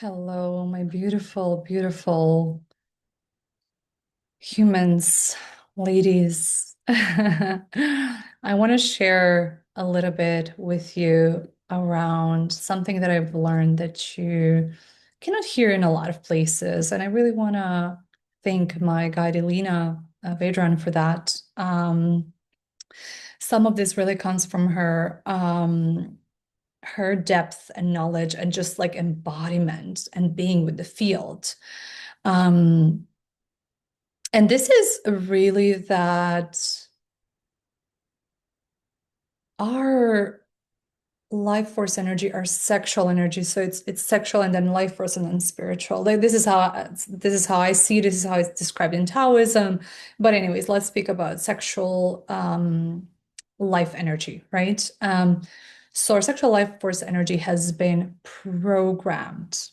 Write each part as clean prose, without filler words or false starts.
Hello, my beautiful, beautiful humans, ladies. I want to share a little bit with you around something that I've learned that you cannot hear in a lot of places. And I really want to thank my guide, Elena Vedran, for that. Some of this really comes from her depth and knowledge and just like embodiment and being with the field. Um, and this is really that our life force energy, our sexual energy. So it's sexual and then life force and then spiritual. Like this is how I see it. This is how it's described in Taoism. But anyways, let's speak about sexual life energy, right? So our sexual life force energy has been programmed.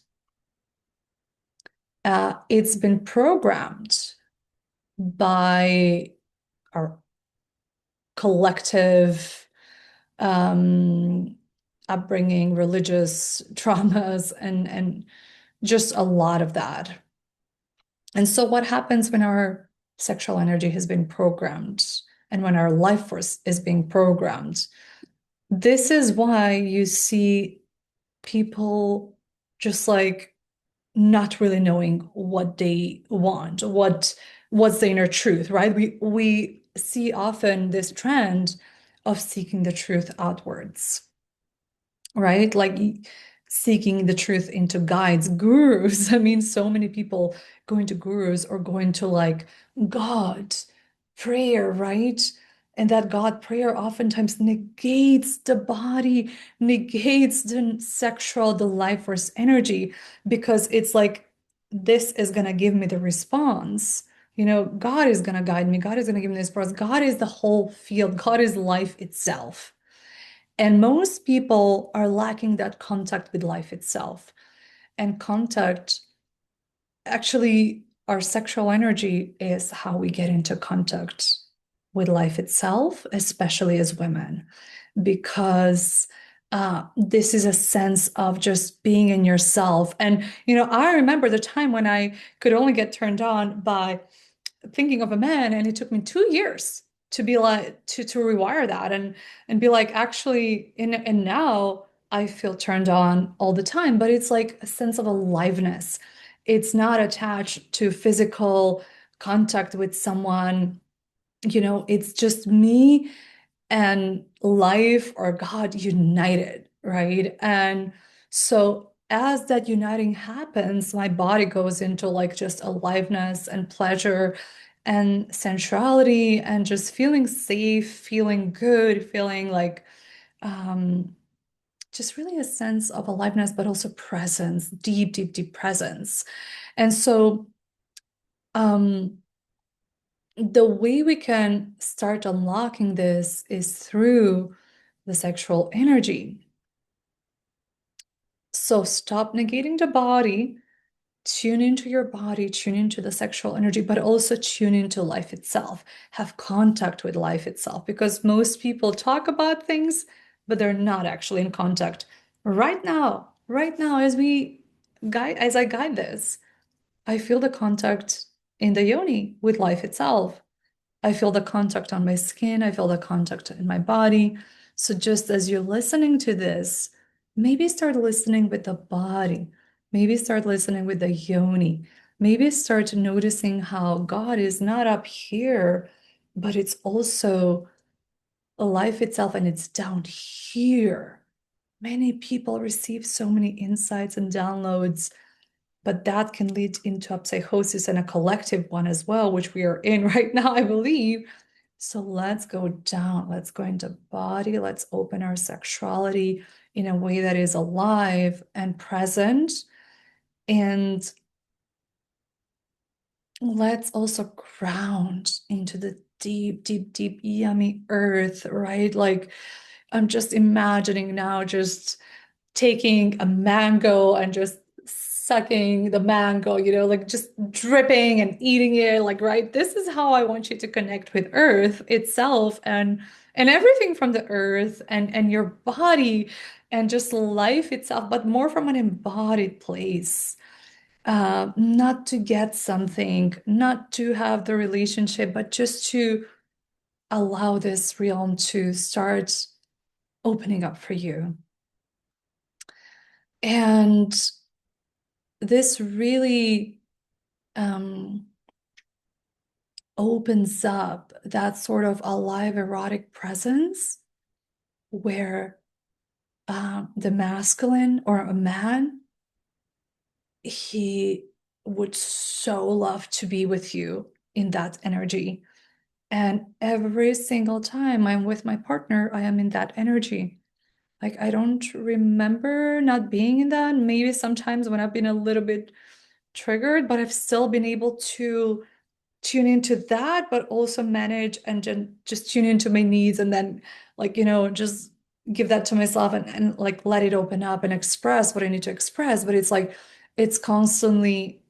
It's been programmed by our collective um, upbringing, religious traumas, and just a lot of that. And so, what happens when our sexual energy has been programmed and when our life force is being programmed? This is why you see people just like not really knowing what they want, what's the inner truth, right? We see often this trend of seeking the truth outwards, right? Like seeking the truth into guides, gurus. I mean, so many people going to gurus or going to like God, prayer, right? And that God prayer oftentimes negates the body, negates the sexual, the life force energy, because it's like, this is going to give me the response. God is going to guide me. God is going to give me this response. God is the whole field. God is life itself. And most people are lacking that contact with life itself. And contact, actually, our sexual energy is how we get into contact with life itself, especially as women, because this is a sense of just being in yourself. And, I remember the time when I could only get turned on by thinking of a man, and it took me 2 years to be like to rewire that and be like, actually, and now I feel turned on all the time, but it's like a sense of aliveness. It's not attached to physical contact with someone. It's just me and life or God united, right? And so as that uniting happens, my body goes into like just aliveness and pleasure and sensuality and just feeling safe, feeling good, feeling like um, just really a sense of aliveness, but also presence, deep, deep, deep presence. And so um, the way we can start unlocking this is through the sexual energy. So stop negating the body, tune into your body, tune into the sexual energy, but also tune into life itself. Have contact with life itself, because most people talk about things, but they're not actually in contact. Right now, as I guide this, I feel the contact in the yoni with life itself. I feel the contact on my skin. I feel the contact in my body. So just as you're listening to this, maybe start listening with the body. Maybe start listening with the yoni. Maybe start noticing how God is not up here, but it's also life itself and it's down here. Many people receive so many insights and downloads, but that can lead into a psychosis and a collective one as well, which we are in right now, I believe. So let's go down. Let's go into body. Let's open our sexuality in a way that is alive and present. And let's also ground into the deep, deep, deep, yummy earth, right? Like I'm just imagining now just taking a mango and just sucking the mango, like just dripping and eating it, like, right? This is how I want you to connect with earth itself and everything from the earth and your body. and just life itself, but more from an embodied place. Not to get something, not to have the relationship, but just to allow this realm to start opening up for you. And this really opens up that sort of alive erotic presence where the masculine or a man, he would so love to be with you in that energy. And every single time I'm with my partner, I am in that energy. Like, I don't remember not being in that. Maybe sometimes when I've been a little bit triggered, but I've still been able to tune into that, but also manage and just tune into my needs, and then, like, just give that to myself, and like let it open up and express what I need to express. But it's like it's constantly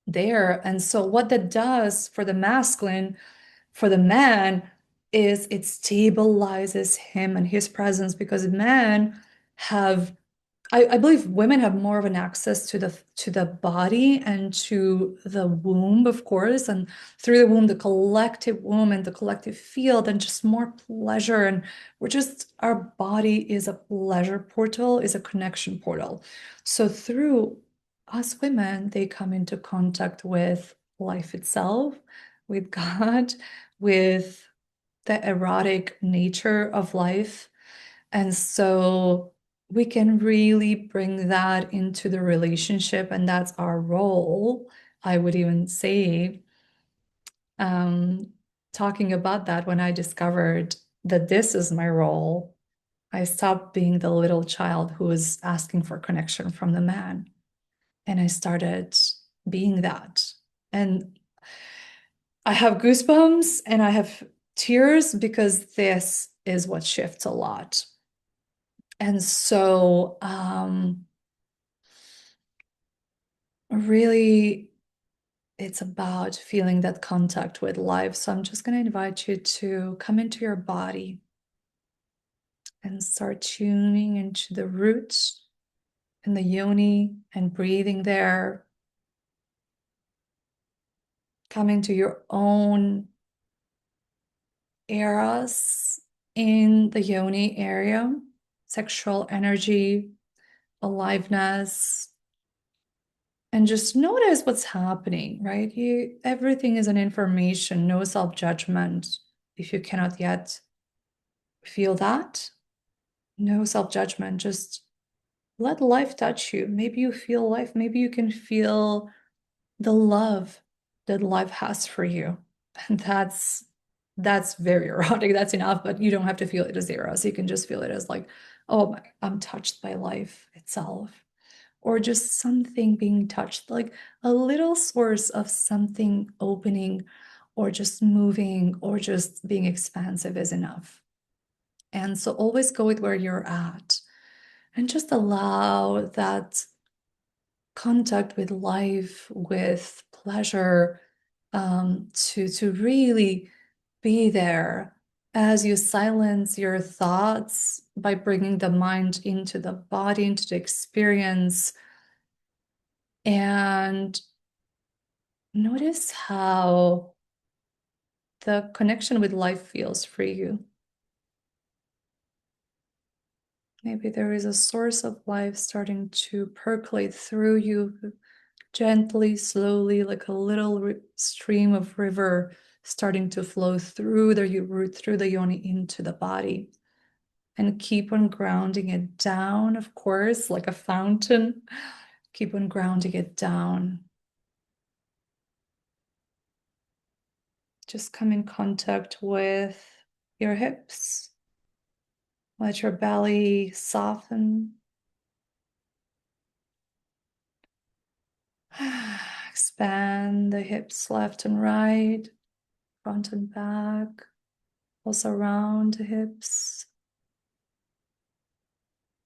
there. And so what that does for the masculine, for the man, is it stabilizes him and his presence, because men have, I believe women have more of an access to the body and to the womb, of course, and through the womb, the collective womb and the collective field, and just more pleasure. And our body is a pleasure portal, is a connection portal. So through us women, they come into contact with life itself, with God, with the erotic nature of life. And so we can really bring that into the relationship, and that's our role. I would even say, talking about that, when I discovered that this is my role, I stopped being the little child who was asking for connection from the man. And I started being that. And I have goosebumps and I have tears, because this is what shifts a lot. And so, really, it's about feeling that contact with life. So I'm just going to invite you to come into your body and start tuning into the roots and the yoni and breathing there. Come into your own eras in the yoni area, sexual energy, aliveness, and just notice what's happening, right? Everything is an information, no self-judgment. If you cannot yet feel that, no self-judgment, just let life touch you. Maybe you feel life, maybe you can feel the love that life has for you. And that's very erotic. That's enough, but you don't have to feel it as zero. So you can just feel it as like, oh, I'm touched by life itself. Or just something being touched, like a little source of something opening, or just moving, or just being expansive is enough. And so always go with where you're at and just allow that contact with life, with pleasure, to really be there as you silence your thoughts by bringing the mind into the body, into the experience. And notice how the connection with life feels for you. Maybe there is a source of life starting to percolate through you gently, slowly, like a little stream of river starting to flow through the root, through the yoni into the body. And keep on grounding it down, of course, like a fountain. Keep on grounding it down. Just come in contact with your hips. Let your belly soften. Expand the hips left and right, front and back, also around the hips.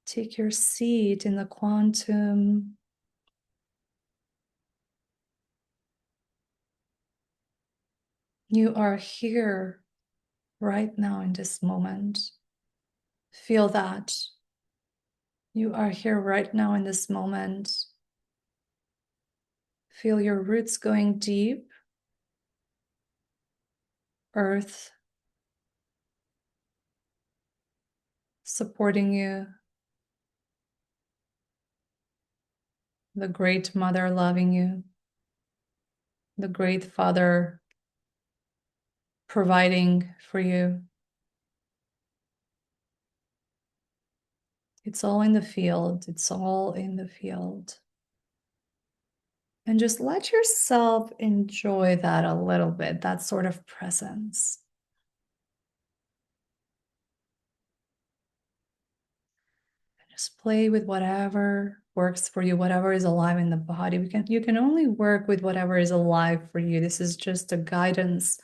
Take your seat in the quantum. You are here right now in this moment. Feel that. You are here right now in this moment. Feel your roots going deep. Earth supporting you. The Great Mother loving you. The Great Father providing for you. It's all in the field. It's all in the field. And just let yourself enjoy that a little bit, that sort of presence. Just play with whatever works for you, whatever is alive in the body. You can only work with whatever is alive for you. This is just a guidance,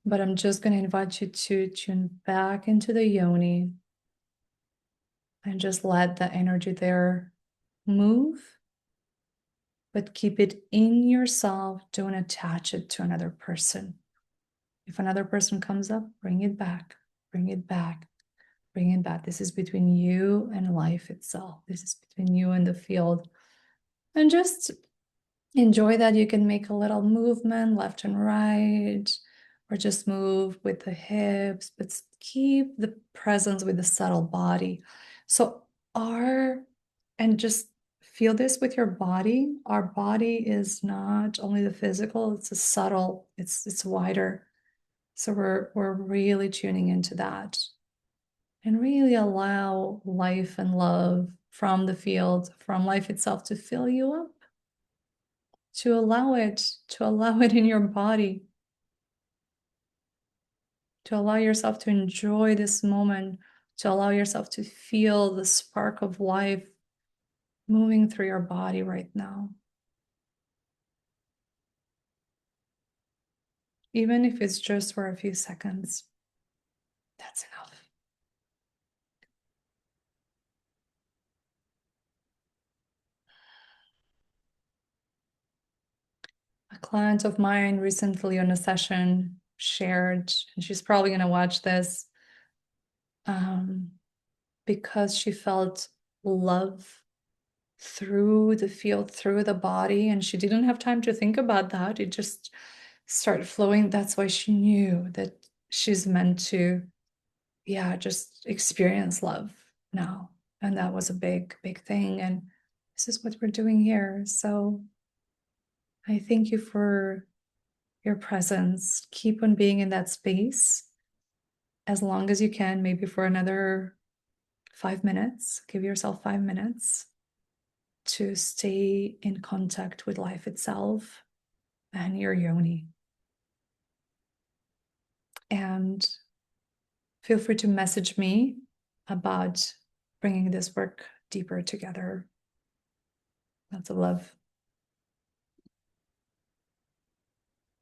but I'm just going to invite you to tune back into the yoni and just let the energy there move, but keep it in yourself. Don't attach it to another person. If another person comes up, bring it back, bring it back, bring it back. This is between you and life itself. This is between you and the field. And just enjoy that you can make a little movement left and right, or just move with the hips, but keep the presence with the subtle body. So and just feel this with your body. Our body is not only the physical, it's a subtle, it's wider. So we're really tuning into that and really allow life and love from the field, from life itself to fill you up, to allow it in your body, to allow yourself to enjoy this moment, to allow yourself to feel the spark of life moving through your body right now. Even if it's just for a few seconds, that's enough. A client of mine recently on a session shared, and she's probably going to watch this, because she felt love through the field, through the body, and she didn't have time to think about that. It just started flowing. That's why she knew that she's meant to, just experience love now. And that was a big, big thing. And this is what we're doing here. So I thank you for your presence. Keep on being in that space as long as you can, maybe for another 5 minutes. Give yourself 5 minutes to stay in contact with life itself and your yoni. And feel free to message me about bringing this work deeper together. Lots of love.